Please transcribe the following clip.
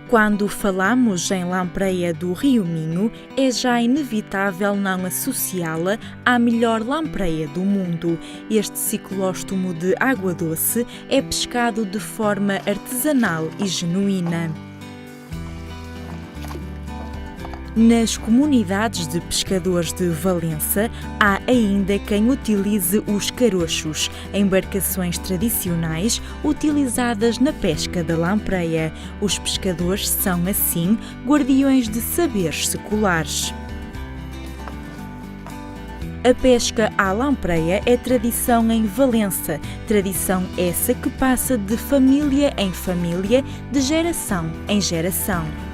Quando falamos em lampreia do rio Minho, é já inevitável não associá-la à melhor lampreia do mundo. Este ciclóstomo de água doce é pescado de forma artesanal e genuína. Nas comunidades de pescadores de Valença, há ainda quem utilize os carochos, embarcações tradicionais utilizadas na pesca da lampreia. Os pescadores são, assim, guardiões de saberes seculares. A pesca à lampreia é tradição em Valença, tradição essa que passa de família em família, de geração em geração.